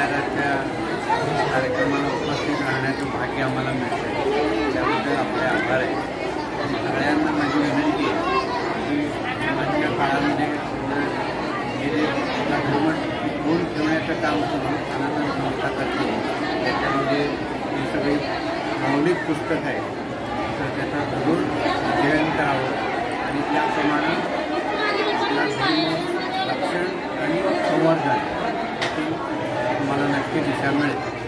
येणाऱ्या कार्यक्रमाला उपस्थित राहण्याचं भाग्य आम्हाला मिळतं. त्याबद्दल आपले आभार आहे. सगळ्यांना माझी विनंती आहे की आजच्या काळामध्ये हे जे धर्म टिकवून ठेवण्याचं काम करून सनातन संस्था करते, त्याच्यामध्ये ही सगळी मौलिक पुस्तक आहे, तर त्याचं जरूर अध्ययन करावं आणि त्याप्रमाणे आपला धर्म रक्षण आणि संवर्धन याची तुम्हाला नक्की दिशा मिळेल.